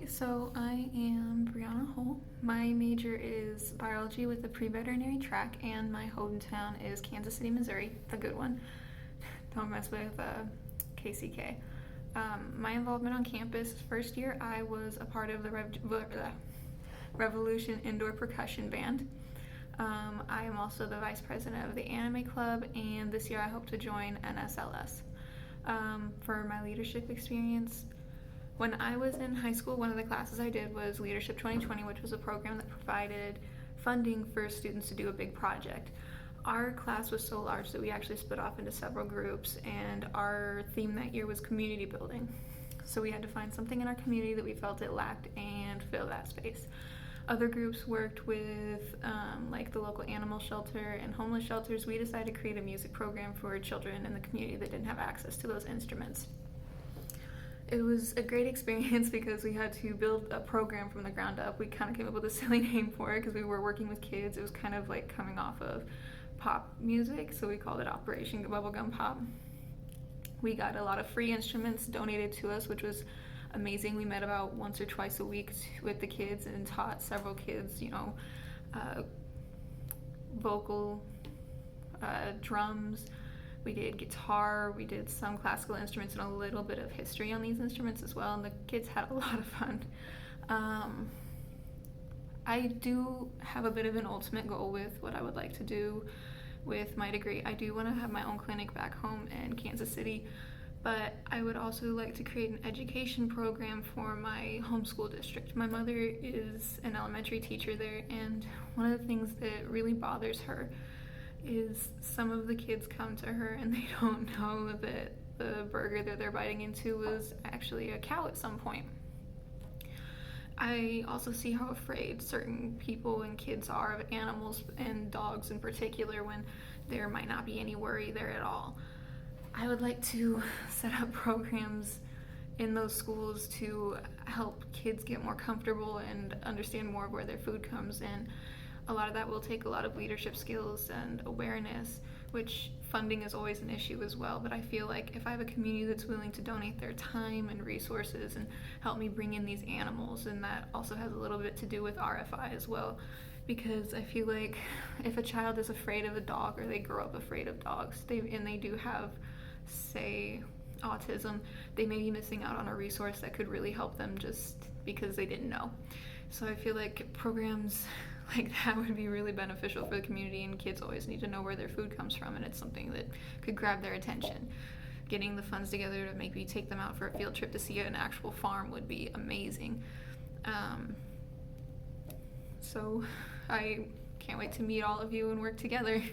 So I am Brianna Hull. My major is biology with a pre-veterinary track, and my hometown is Kansas City, Missouri, the good one. Don't mess with KCK. My involvement on campus, first year I was a part of the Revolution Indoor Percussion Band. I am also the vice president of the Anime Club, and this year I hope to join NSLS. For my leadership experience, when I was in high school, one of the classes I did was Leadership 2020, which was a program that provided funding for students to do a big project. Our class was so large that we actually split off into several groups, and our theme that year was community building. So we had to find something in our community that we felt it lacked and fill that space. Other groups worked with like the local animal shelter and homeless shelters. We decided to create a music program for children in the community that didn't have access to those instruments. It was a great experience because we had to build a program from the ground up. We kind of came up with a silly name for it because we were working with kids. It was kind of like coming off of pop music, so we called it Operation Bubblegum Pop. We got a lot of free instruments donated to us, which was amazing. We met about once or twice a week with the kids and taught several kids, vocal, drums. We did guitar, we did some classical instruments and a little bit of history on these instruments as well, and the kids had a lot of fun. I do have a bit of an ultimate goal with what I would like to do with my degree. I do want to have my own clinic back home in Kansas City, but I would also like to create an education program for my homeschool district. My mother is an elementary teacher there, and one of the things that really bothers her is some of the kids come to her and they don't know that the burger that they're biting into was actually a cow at some point. I also see how afraid certain people and kids are of animals, and dogs in particular, when there might not be any worry there at all. I would like to set up programs in those schools to help kids get more comfortable and understand more of where their food comes in. A lot of that will take a lot of leadership skills and awareness, which funding is always an issue as well. But I feel like if I have a community that's willing to donate their time and resources and help me bring in these animals, and that also has a little bit to do with RFI as well, because I feel like if a child is afraid of a dog or they grow up afraid of dogs, and they do have, say, autism, they may be missing out on a resource that could really help them just because they didn't know. So I feel like programs like that would be really beneficial for the community, and kids always need to know where their food comes from, and it's something that could grab their attention. Getting the funds together to maybe take them out for a field trip to see an actual farm would be amazing. So I can't wait to meet all of you and work together.